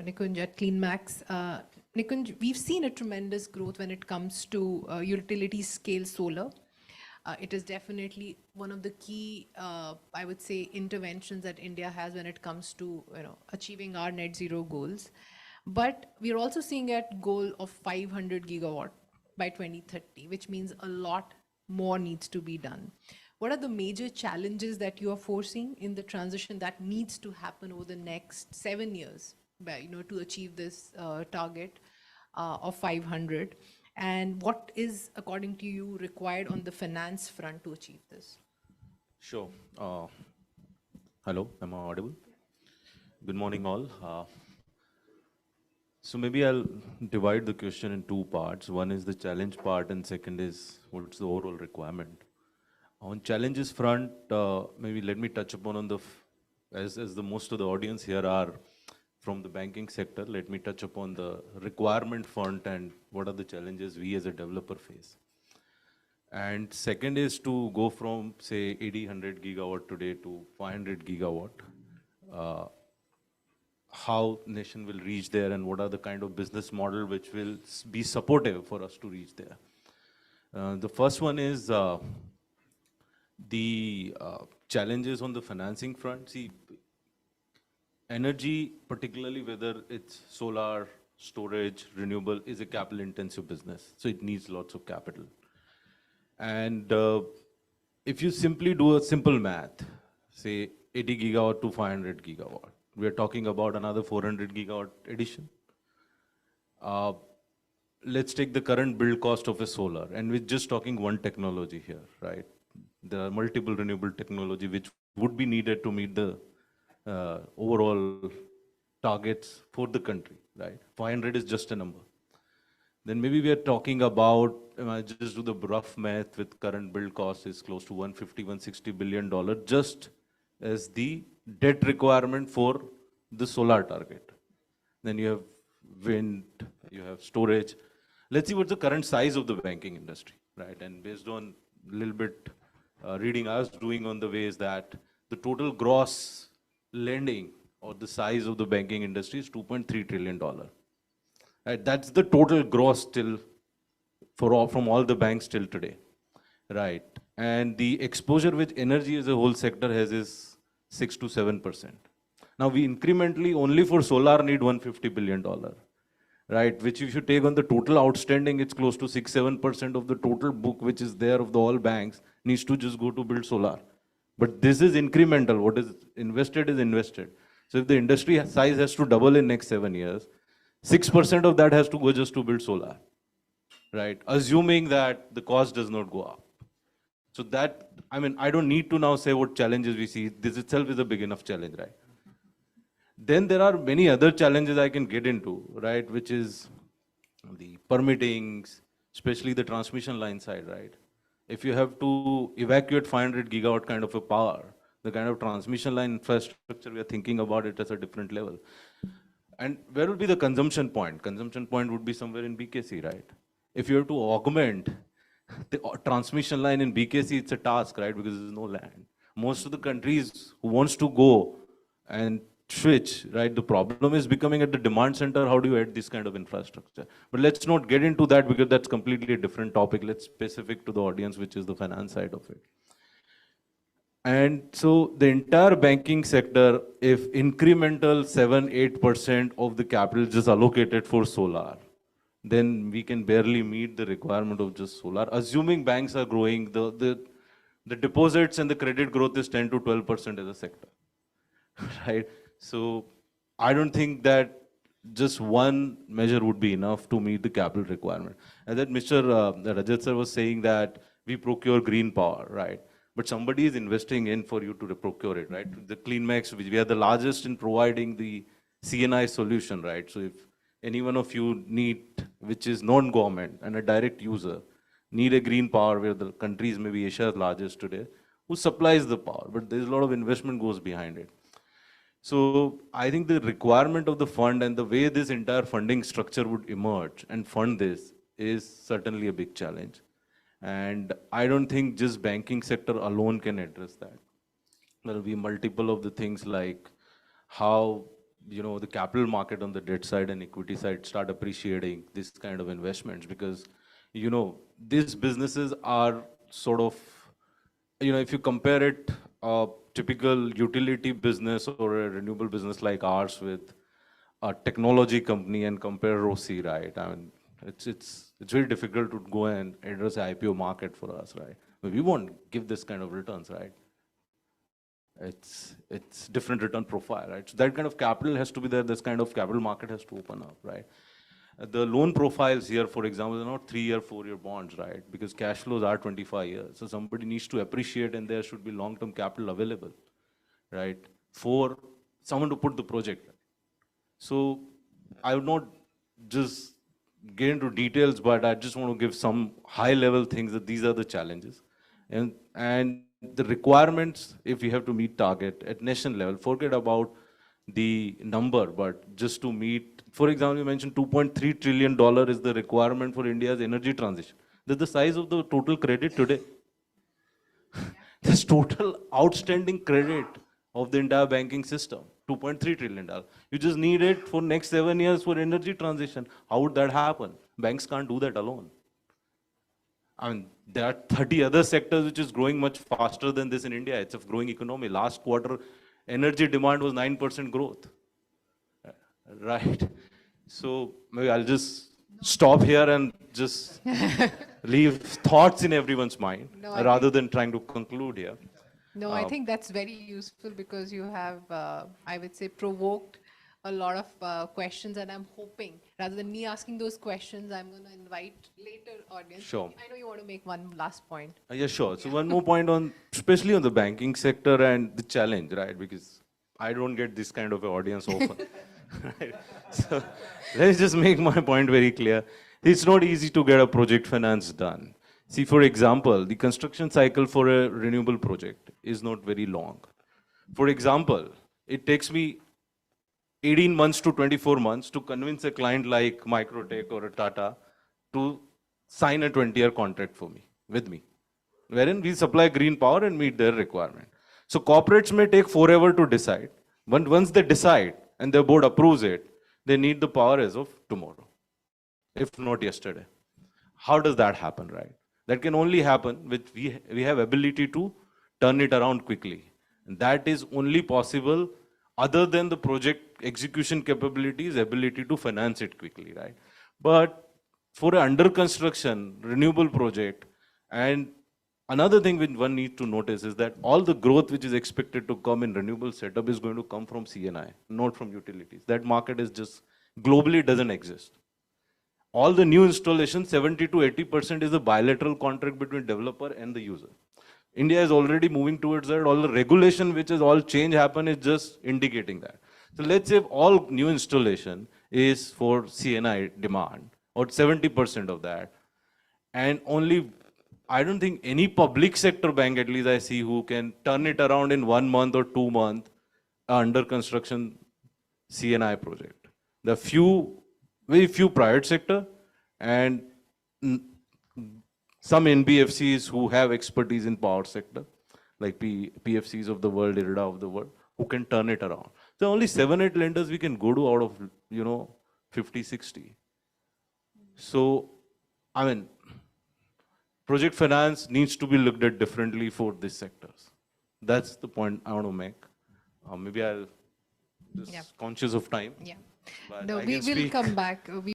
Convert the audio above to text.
Nikunj at CleanMax. Nikunj, we've seen a tremendous growth when it comes to utility scale solar. It is definitely one of the key, I would say, interventions that India has when it comes to achieving our net zero goals. But we're also seeing a goal of 500 gigawatt by 2030, which means a lot more needs to be done. What are the major challenges that you are foreseeing in the transition that needs to happen over the next 7 years, to achieve this target of 500? And what is, according to you, required on the finance front to achieve this? Sure. Hello, am I audible? Good morning, all. So maybe I'll divide the question in two parts. One is the challenge part, and second is what's the overall requirement. On challenges front, maybe let me touch upon on as the most of the audience here are from the banking sector, let me touch upon the requirement front and what are the challenges we as a developer face. And second is to go from, say, 80, 100 gigawatt today to 500 gigawatt. How nation will reach there and what are the kind of business model which will be supportive for us to reach there. The first one is the challenges on the financing front. See, energy, particularly whether it's solar, storage, renewable, is a capital intensive business. So it needs lots of capital. And if you simply do a simple math, say 80 gigawatt to 500 gigawatt, we are talking about another 400 gigawatt addition. Let's take the current build cost of a solar, and we're just talking one technology here, right? There are multiple renewable technology which would be needed to meet the overall targets for the country, right? 500 is just a number. Then maybe we are talking about, just do the rough math with current build cost is close to 150, 160 billion dollar just as the debt requirement for the solar target. Then you have wind, you have storage. Let's see what's the current size of the banking industry, right? And based on a little bit reading I was doing on the way is that the total gross lending or the size of the banking industry is $2.3 trillion. Right? That's the total gross till from all the banks till today, right? And the exposure which energy as a whole sector has is 6 to 7%. Now we incrementally only for solar need $150 billion, right? Which if you take on the total outstanding, it's close to 6-7% of the total book which is there of the all banks needs to just go to build solar. But this is incremental. What is invested is invested. So if the industry size has to double in next 7 years, 6% of that has to go just to build solar, right? Assuming that the cost does not go up. So that, I mean, I don't need to now say what challenges we see. This itself is a big enough challenge, right? Then there are many other challenges I can get into, right? Which is the permittings, especially the transmission line side, right? If you have to evacuate 500 gigawatt kind of a power, the kind of transmission line infrastructure we are thinking about it as a different level. And where will be the consumption point? Consumption point would be somewhere in BKC, right? If you have to augment the transmission line in BKC, it's a task, right? Because there's no land. Most of the countries who wants to go and switch, right? The problem is becoming at the demand center. How do you add this kind of infrastructure? But let's not get into that because that's completely a different topic. Let's specific to the audience, which is the finance side of it. And so the entire banking sector, if incremental 7-8% of the capital is just allocated for solar, then we can barely meet the requirement of just solar. Assuming banks are growing, the deposits and the credit growth is 10 to 12% as a sector, right? So I don't think that just one measure would be enough to meet the capital requirement. And that Mr. Rajat sir was saying that we procure green power, right? But somebody is investing in for you to procure it, right? The CleanMax, we are the largest in providing the CNI solution, right? So if any one of you need, which is non-government and a direct user, need a green power where the country is maybe Asia's largest today, who supplies the power, but there's a lot of investment goes behind it. So I think the requirement of the fund and the way this entire funding structure would emerge and fund this is certainly a big challenge. And I don't think just banking sector alone can address that. There will be multiple of the things like how the capital market on the debt side and equity side start appreciating this kind of investments, because, these businesses are sort of, if you compare it, a typical utility business or a renewable business like ours with a technology company and compare ROCE, right? I mean, it's very difficult to go and address the IPO market for us, right? But we won't give this kind of returns, right? It's different return profile, right? So that kind of capital has to be there. This kind of capital market has to open up, right? The loan profiles here, for example, are not 3-year, 4-year bonds, right? Because cash flows are 25 years. So somebody needs to appreciate, and there should be long-term capital available, right? For someone to put the project. So I would not just get into details, but I just want to give some high-level things that these are the challenges. And the requirements, if we have to meet target at national level, forget about the number, but just to meet, for example, you mentioned $2.3 trillion is the requirement for India's energy transition. That's the size of the total credit today. This total outstanding credit of the entire banking system, $2.3 trillion. You just need it for next 7 years for energy transition. How would that happen? Banks can't do that alone. I mean, there are 30 other sectors which is growing much faster than this in India. It's a growing economy. Last quarter, energy demand was 9% growth. Right? So maybe I'll just stop here and just leave thoughts in everyone's mind, No, rather than trying to conclude here. No, I think that's very useful because you have, I would say, provoked a lot of questions, and I'm hoping, rather than me asking those questions, I'm going to invite later audience. Sure. I know you want to make one last point. Yeah, sure. So one more point on, especially on the banking sector and the challenge, right? Because I don't get this kind of an audience often. Right? So let's just make my point very clear. It's not easy to get a project finance done. See, for example, the construction cycle for a renewable project is not very long. For example, it takes me 18 months to 24 months to convince a client like Microtech or a Tata to sign a 20-year contract for me, with me, wherein we supply green power and meet their requirement. So corporates may take forever to decide. But once they decide and their board approves it, they need the power as of tomorrow, if not yesterday. How does that happen, right? That can only happen with we have ability to turn it around quickly. And that is only possible other than the project execution capabilities, ability to finance it quickly, right? But for an under construction renewable project, and another thing which one needs to notice is that all the growth which is expected to come in renewable setup is going to come from CNI, not from utilities. That market is just globally doesn't exist. All the new installations, 70 to 80% is a bilateral contract between developer and the user. India is already moving towards that. All the regulation which is all change happen is just indicating that. So let's say if all new installation is for CNI demand, or 70% of that, and only, I don't think any public sector bank, at least I see, who can turn it around in 1 month or 2 months, under construction CNI project. The very few private sector and some NBFCs who have expertise in power sector, like PFCs of the world, IREDA of the world, who can turn it around. So only 7-8 lenders we can go to out of 50, 60. So, I mean, project finance needs to be looked at differently for these sectors. That's the point I want to make. Maybe I'll just conscious of time. Yeah. But No, I we can will speak. come back.